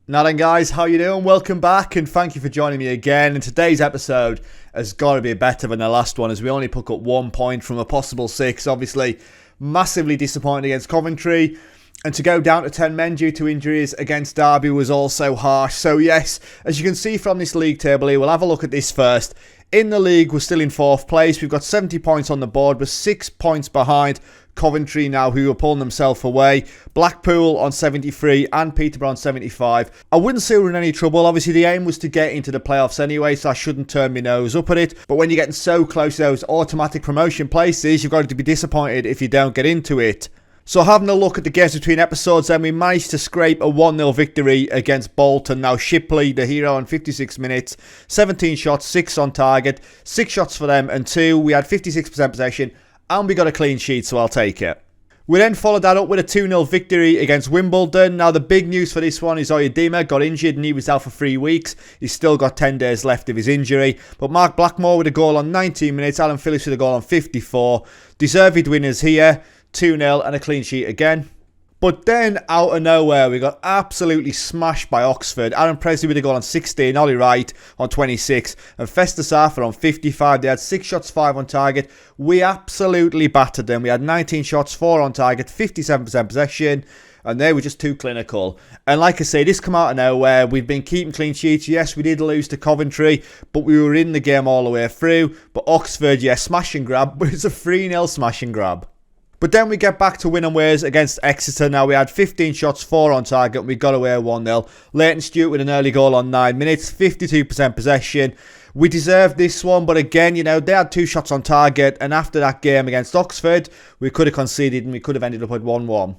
Now then guys, how you doing? Welcome back and thank you for joining me again. And today's episode has got to be better than the last one as we only pick up 1 point from a possible 6. Obviously, massively disappointed against Coventry. And to go down to 10 men due to injuries against Derby was also harsh. So yes, as you can see from this league table here, we'll have a look at this first. In the league, we're still in 4th place. We've got 70 points on the board. We're 6 points behind Coventry now, who are pulling themselves away. Blackpool on 73 and Peterborough on 75. I wouldn't say we're in any trouble. Obviously, the aim was to get into the playoffs anyway, so I shouldn't turn my nose up at it. But when you're getting so close to those automatic promotion places, you've got to be disappointed if you don't get into it. So having a look at the games between episodes, then we managed to scrape a 1-0 victory against Bolton. Now Shipley, the hero, in 56 minutes, 17 shots, 6 on target, 6 shots for them and 2. We had 56% possession and we got a clean sheet, so I'll take it. We then followed that up with a 2-0 victory against Wimbledon. Now the big news for this one is Oyedema got injured and he was out for 3 weeks. He's still got 10 days left of his injury. But Mark Blackmore with a goal on 19 minutes, Alan Phillips with a goal on 54. Deserved winners here. 2-0 and a clean sheet again. But then, out of nowhere, we got absolutely smashed by Oxford. Aaron Presley with a goal on 16, Ollie Wright on 26, and Festus Arthur on 55. They had 6 shots, 5 on target. We absolutely battered them. We had 19 shots, 4 on target, 57% possession, and they were just too clinical. And like I say, this come out of nowhere. We've been keeping clean sheets. Yes, we did lose to Coventry, but we were in the game all the way through. But Oxford, yeah, smash and grab, but it's a 3-0 smash and grab. But then we get back to win and ways against Exeter. Now we had 15 shots, 4 on target. We got away 1-0. Leighton Stewart with an early goal on 9 minutes. 52% possession. We deserved this one. But again, you know, they had 2 shots on target. And after that game against Oxford, we could have conceded and we could have ended up at 1-1.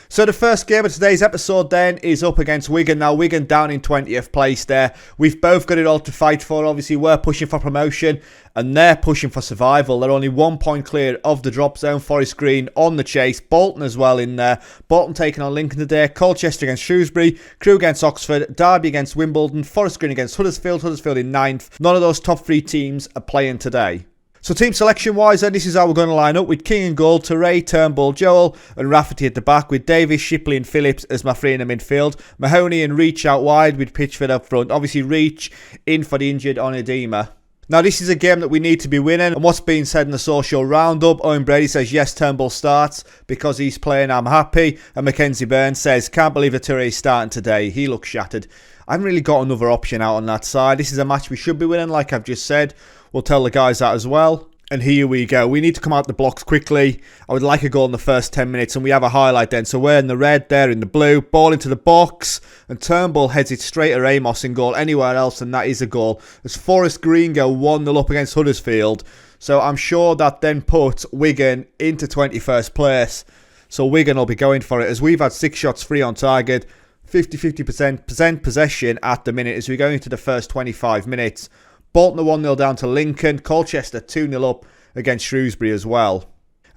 So the first game of today's episode then is up against Wigan. Now Wigan down in 20th place there. We've both got it all to fight for. Obviously we're pushing for promotion and they're pushing for survival. They're only 1 point clear of the drop zone. Forest Green on the chase. Bolton as well in there. Bolton taking on Lincoln today. Colchester against Shrewsbury. Crewe against Oxford. Derby against Wimbledon. Forest Green against Huddersfield. Huddersfield in 9th. None of those top 3 teams are playing today. So team selection wise then, this is how we're going to line up with King and Gold, Teray, Turnbull, Joel and Rafferty at the back with Davis, Shipley and Phillips as my 3 in the midfield. Mahoney and Reach out wide with Pitchford up front. Obviously Reach in for the injured Oyedema. Now this is a game that we need to be winning, and what's being said in the social roundup, Owen Brady says yes, Turnbull starts because he's playing, I'm happy, and Mackenzie Burns says can't believe that Teray's starting today, he looks shattered. I haven't really got another option out on that side. This is a match we should be winning, like I've just said. We'll tell the guys that as well. And here we go. We need to come out the blocks quickly. I would like a goal in the first 10 minutes. And we have a highlight then. So we're in the red, they're in the blue. Ball into the box. And Turnbull heads it straight at Amos in goal. Anywhere else, and that is a goal. As Forest Green go 1-0 up against Huddersfield. So I'm sure that then puts Wigan into 21st place. So Wigan will be going for it. As we've had 6 shots, 3 on target. 50% possession at the minute as we go into the first 25 minutes. Bolton are 1-0 down to Lincoln. Colchester 2-0 up against Shrewsbury as well.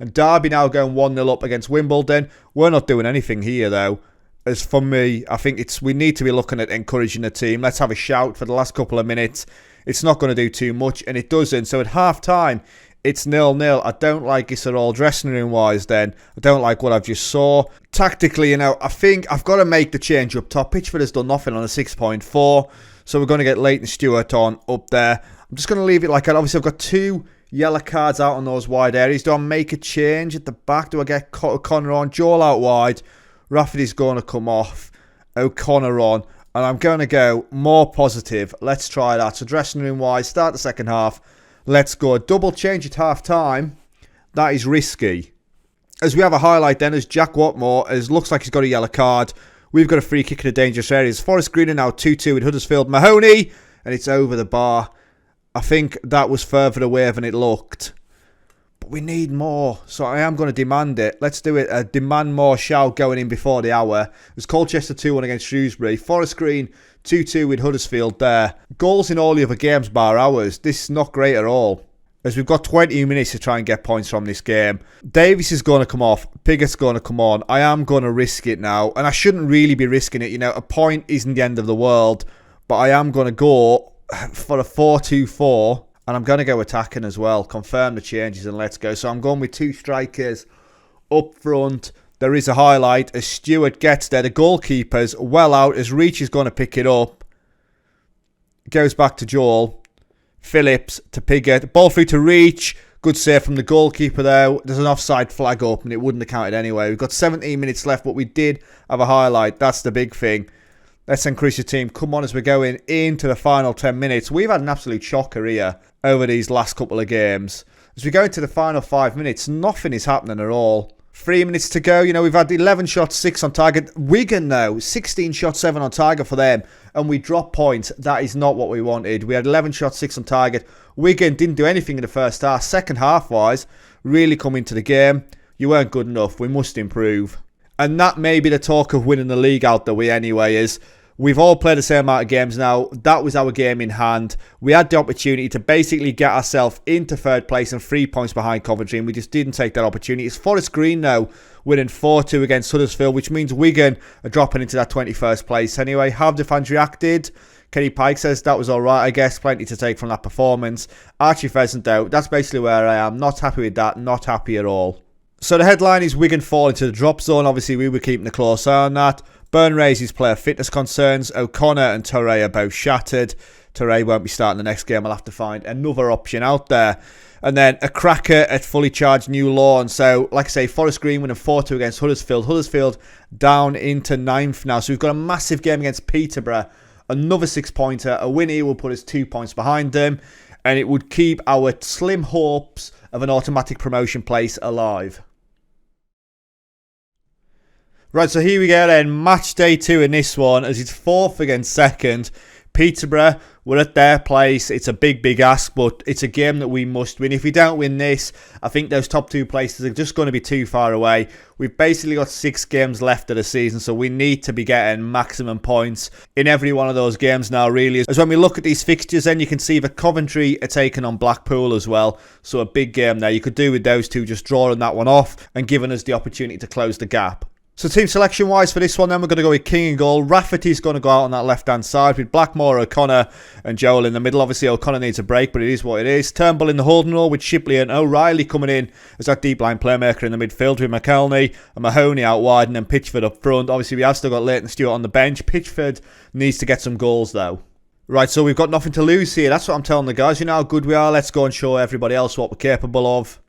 And Derby now going 1-0 up against Wimbledon. We're not doing anything here though. As for me, I think we need to be looking at encouraging the team. Let's have a shout for the last couple of minutes. It's not going to do too much and it doesn't. So at half time, it's 0-0. I don't like this at all dressing room wise then. I don't like what I've just saw. Tactically, you know, I think I've got to make the change up top. Pitchford has done nothing on a 6.4. So we're going to get Leighton Stewart on up there. I'm just going to leave it like that. Obviously, I've got 2 yellow cards out on those wide areas. Do I make a change at the back? Do I get O'Connor on? Joel out wide. Rafferty's going to come off. O'Connor on. And I'm going to go more positive. Let's try that. So dressing room wise, start the second half. Let's go. Double change at half time. That is risky. As we have a highlight then, as Jack Watmore, as looks like he's got a yellow card. We've got a free kick in the dangerous areas. Forest Green are now 2-2 with Huddersfield. Mahoney, and it's over the bar. I think that was further away than it looked. But we need more, so I am going to demand it. Let's do it. A demand more shout going in before the hour. There's Colchester 2-1 against Shrewsbury. Forest Green 2-2 with Huddersfield there. Goals in all the other games bar ours. This is not great at all. As we've got 20 minutes to try and get points from this game. Davis is going to come off. Piggott's going to come on. I am going to risk it now. And I shouldn't really be risking it. You know, a point isn't the end of the world. But I am going to go for a 4-2-4. And I'm going to go attacking as well. Confirm the changes and let's go. So I'm going with 2 strikers up front. There is a highlight as Stewart gets there. The goalkeeper's well out as Reach is going to pick it up. Goes back to Joel. Phillips to Piggott. Ball through to Reach. Good save from the goalkeeper there. There's an offside flag up and it wouldn't have counted anyway. We've got 17 minutes left, but we did have a highlight. That's the big thing. Let's increase the team. Come on as we're going into the final 10 minutes. We've had an absolute shocker here over these last couple of games. As we go into the final 5 minutes, nothing is happening at all. 3 minutes to go. You know, we've had 11 shots, 6 on target. Wigan, though, 16 shots, 7 on target for them. And we dropped points. That is not what we wanted. We had 11 shots, 6 on target. Wigan didn't do anything in the first half. Second half-wise, really come into the game. You weren't good enough. We must improve. And that may be the talk of winning the league out the way anyway, is we've all played the same amount of games now. That was our game in hand. We had the opportunity to basically get ourselves into third place and 3 points behind Coventry, and we just didn't take that opportunity. It's Forest Green now, winning 4-2 against Huddersfield, which means Wigan are dropping into that 21st place. Anyway, how have the fans reacted? Kenny Pike says that was alright, I guess. Plenty to take from that performance. Archie Pheasant out. That's basically where I am. Not happy with that. Not happy at all. So the headline is Wigan fall into the drop zone. Obviously, we were keeping a close eye on that. Burn raises player fitness concerns. O'Connor and Torre are both shattered. Torre won't be starting the next game. I'll have to find another option out there. And then a cracker at fully charged New Lawn. So, like I say, Forest Green winning 4-2 against Huddersfield. Huddersfield down into 9th now. So we've got a massive game against Peterborough. Another 6-pointer. A win here will put us 2 points behind them. And it would keep our slim hopes of an automatic promotion place alive. Right, so here we go then. Match day 2 in this one as it's 4th against 2nd. Peterborough, we're at their place. It's a big ask, but it's a game that we must win. If we don't win this, I think those top 2 places are just going to be too far away. We've basically got 6 games left of the season, so we need to be getting maximum points in every one of those games now, really. As when we look at these fixtures, then you can see that Coventry are taking on Blackpool as well. So a big game there. You could do with those two just drawing that one off and giving us the opportunity to close the gap. So team selection wise for this one then we're going to go with King in goal. Rafferty's going to go out on that left hand side with Blackmore, O'Connor and Joel in the middle. Obviously O'Connor needs a break, but it is what it is. Turnbull in the holding role with Shipley and O'Reilly coming in as that deep line playmaker in the midfield with McElney and Mahoney out wide and then Pitchford up front. Obviously we have still got Leighton Stewart on the bench. Pitchford needs to get some goals though. Right, so we've got nothing to lose here. That's what I'm telling the guys. You know how good we are. Let's go and show everybody else what we're capable of.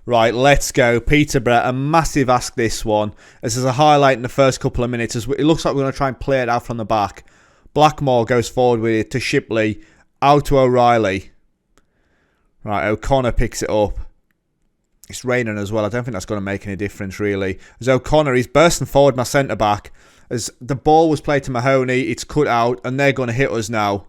Right, let's go. Peterborough, a massive ask this one. As there's a highlight in the first couple of minutes. As it looks like we're going to try and play it out from the back. Blackmore goes forward with it to Shipley. Out to O'Reilly. Right, O'Connor picks it up. It's raining as well. I don't think that's going to make any difference, really. As O'Connor, he's bursting forward my centre-back. As the ball was played to Mahoney, it's cut out, and they're going to hit us now.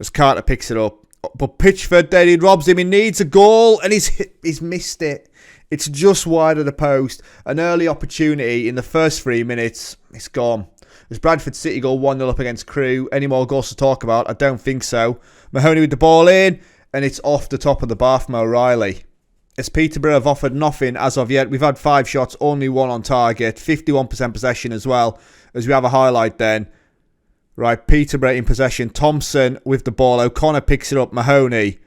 As Carter picks it up. But Pitchford there, he robs him. He needs a goal and he's missed it. It's just wide of the post. An early opportunity in the first 3 minutes. It's gone. As Bradford City go 1-0 up against Crewe. Any more goals to talk about? I don't think so. Mahoney with the ball in and it's off the top of the bar from O'Reilly. As Peterborough have offered nothing as of yet. We've had 5 shots, only 1 on target. 51% possession as well. As we have a highlight then. Right, Peterborough in possession. Thompson with the ball. O'Connor picks it up. Mahoney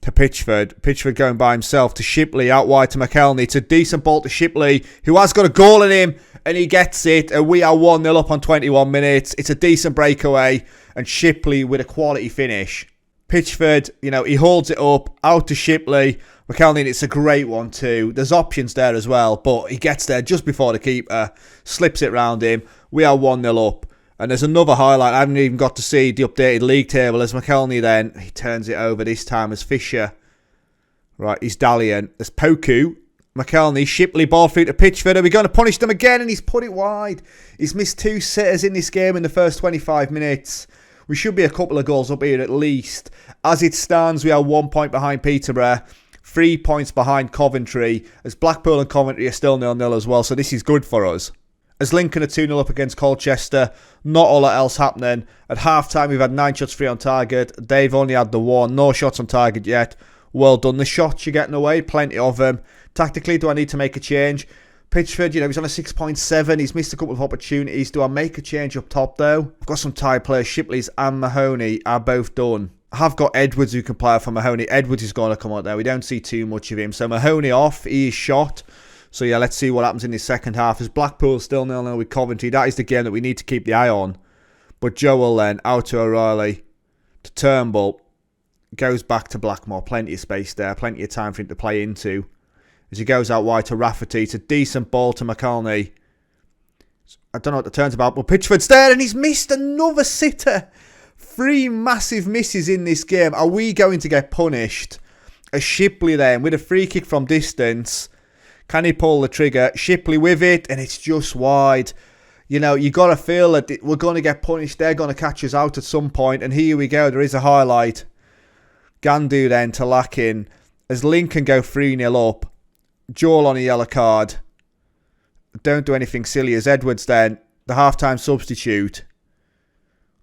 to Pitchford. Pitchford going by himself to Shipley. Out wide to McElney. It's a decent ball to Shipley, who has got a goal in him. And he gets it. And we are 1-0 up on 21 minutes. It's a decent breakaway. And Shipley with a quality finish. Pitchford, you know, he holds it up. Out to Shipley. McElney, it's a great one too. There's options there as well. But he gets there just before the keeper. Slips it round him. We are 1-0 up. And there's another highlight. I haven't even got to see the updated league table. As McElney then, he turns it over this time as Fisher. Right, he's dallying. There's Poku. McElney, Shipley, ball through to Pitchford. Are we going to punish them again? And he's put it wide. He's missed 2 sitters in this game in the first 25 minutes. We should be a couple of goals up here at least. As it stands, we are 1 point behind Peterborough. 3 points behind Coventry. As Blackpool and Coventry are still 0-0 as well. So this is good for us. As Lincoln are 2-0 up against Colchester, not all that else happening. At half-time, we've had 9 shots free on target. They've only had the 1. No shots on target yet. Well done. The shots you're getting away, plenty of them. Tactically, do I need to make a change? Pitchford, you know, he's on a 6.7. He's missed a couple of opportunities. Do I make a change up top, though? I've got some tied players. Shipley's and Mahoney are both done. I have got Edwards who can play for Mahoney. Edwards is going to come out there. We don't see too much of him. So Mahoney off. He is shot. So yeah, let's see what happens in the second half. As Blackpool still 0-0 with Coventry, that is the game that we need to keep the eye on. But Joe will then out to O'Reilly, to Turnbull, goes back to Blackmore. Plenty of space there, plenty of time for him to play into. As he goes out wide to Rafferty, it's a decent ball to McElney. I don't know what the turn's about, but Pitchford's there and he's missed another sitter. 3 massive misses in this game. Are we going to get punished? As Shipley then, with a free kick from distance, can he pull the trigger? Shipley with it, and it's just wide. You know, you got to feel that we're going to get punished. They're going to catch us out at some point, and here we go. There is a highlight. Gandu then to Lakin. As Lincoln go 3-0 up. Joel on a yellow card. Don't do anything silly. As Edwards then, the half-time substitute.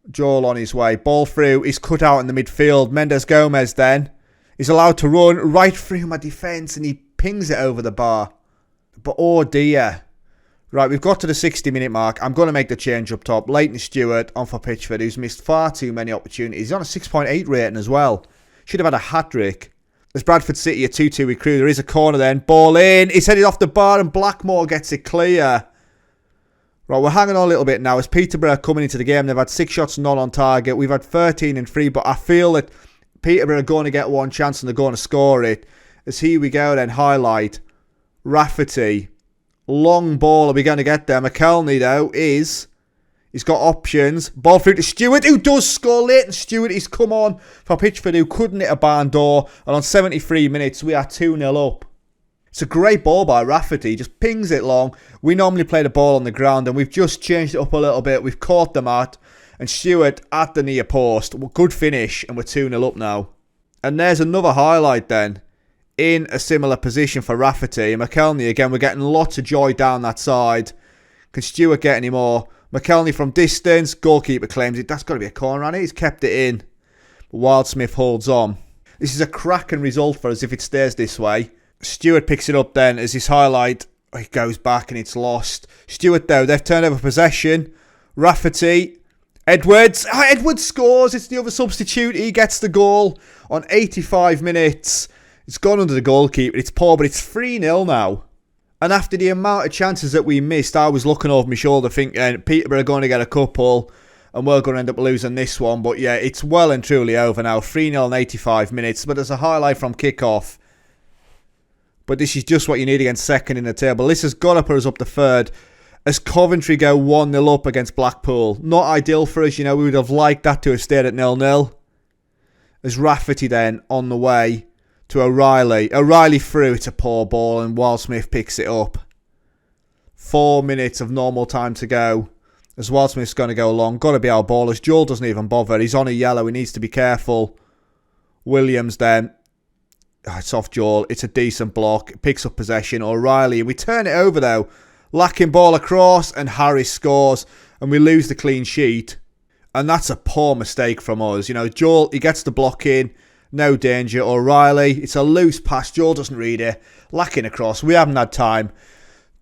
Joel on his way. Ball through. He's cut out in the midfield. Mendes Gomez then. He's allowed to run right through my defence and he pings it over the bar. But oh dear. Right, we've got to the 60-minute mark. I'm going to make the change up top. Leighton Stewart on for Pitchford, who's missed far too many opportunities. He's on a 6.8 rating as well. Should have had a hat-trick. As Bradford City a 2-2 with Crewe. There is a corner then. Ball in. He's headed off the bar and Blackmore gets it clear. Right, we're hanging on a little bit now. As Peterborough are coming into the game, they've had 6 shots, none on target. We've had 13 and 3, but I feel that Peterborough are going to get one chance and they're going to score it. As here we go then, highlight. Rafferty. Long ball, are we going to get there? McElney though is... He's got options. Ball through to Stewart, who does score late. And Stewart, he's come on for Pitchford, who couldn't hit a barn door. And on 73 minutes, we are 2-0 up. It's a great ball by Rafferty. He just pings it long. We normally play the ball on the ground, and we've just changed it up a little bit. We've caught them out. And Stewart at the near post. Good finish, and we're 2-0 up now. And there's another highlight then. In a similar position for Rafferty. And McElney, again, we're getting lots of joy down that side. Can Stewart get any more? McElney from distance. Goalkeeper claims it. That's got to be a corner, hasn't it? He's kept it in. But Wildsmith holds on. This is a cracking result for us if it stays this way. Stewart picks it up then as his highlight. He goes back and it's lost. Stewart, though, they've turned over possession. Rafferty. Edwards. Edwards scores. It's the other substitute. He gets the goal on 85 minutes. It's gone under the goalkeeper. It's poor, but it's 3-0 now. And after the amount of chances that we missed, I was looking over my shoulder thinking Peterborough are going to get a couple and we're going to end up losing this one. But yeah, it's well and truly over now. 3-0 in 85 minutes. But there's a highlight from kickoff. But this is just what you need against second in the table. This has got to put us up to third. As Coventry go 1-0 up against Blackpool. Not ideal for us, you know. We would have liked that to have stayed at 0-0. As Rafferty then on the way to O'Reilly. O'Reilly through. It's a poor ball and Wildsmith picks it up. 4 minutes of normal time to go. As Wildsmith's going to go along. Got to be our ballers. Joel doesn't even bother. He's on a yellow. He needs to be careful. Williams then. It's off Joel. It's a decent block. It picks up possession. O'Reilly. We turn it over though. Lacking ball across and Harris scores. And we lose the clean sheet. And that's a poor mistake from us. You know, Joel, he gets the block in. No danger. O'Reilly. It's a loose pass. Joel doesn't read it. Lacking across. We haven't had time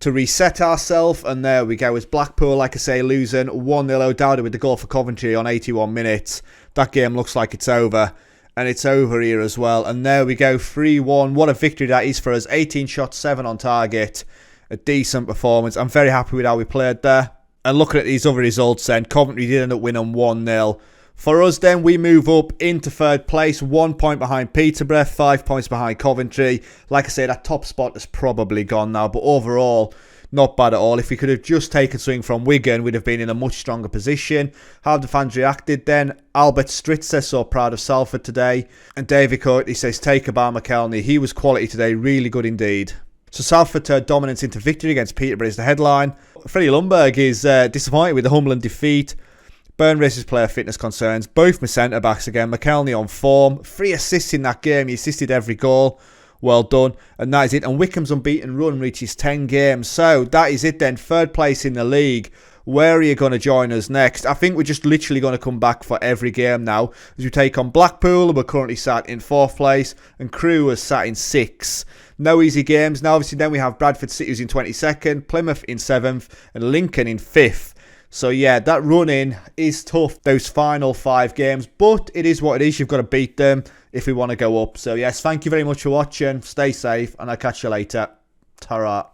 to reset ourselves. And there we go. It's Blackpool, like I say, losing 1-0. O'Dowda with the goal for Coventry on 81 minutes. That game looks like it's over. And it's over here as well. And there we go. 3-1. What a victory that is for us. 18 shots, 7 on target. A decent performance. I'm very happy with how we played there. And looking at these other results then, Coventry did end up winning 1-0. For us then, we move up into third place, 1 point behind Peterborough, 5 points behind Coventry. Like I say, that top spot is probably gone now, but overall, not bad at all. If we could have just taken swing from Wigan, we'd have been in a much stronger position. How have the fans reacted then? Albert Stritz says so proud of Salford today. And David Courtney says, take a bar McElney. He was quality today, really good indeed. So Salford turned dominance into victory against Peterborough is the headline. Freddie Lundberg is disappointed with the humbling defeat. Burn raises player fitness concerns. Both my centre-backs again. McElney on form. 3 assists in that game. He assisted every goal. Well done. And that is it. And Wycombe's unbeaten run reaches 10 games. So that is it then. Third place in the league. Where are you going to join us next? I think we're just literally going to come back for every game now. As we take on Blackpool. We're currently sat in 4th place. And Crewe is sat in 6th. No easy games. Now obviously then we have Bradford City who's in 22nd. Plymouth in 7th. And Lincoln in 5th. So yeah, that run-in is tough, those final 5 games. But it is what it is. You've got to beat them if we want to go up. So yes, thank you very much for watching. Stay safe and I'll catch you later. Ta-ra.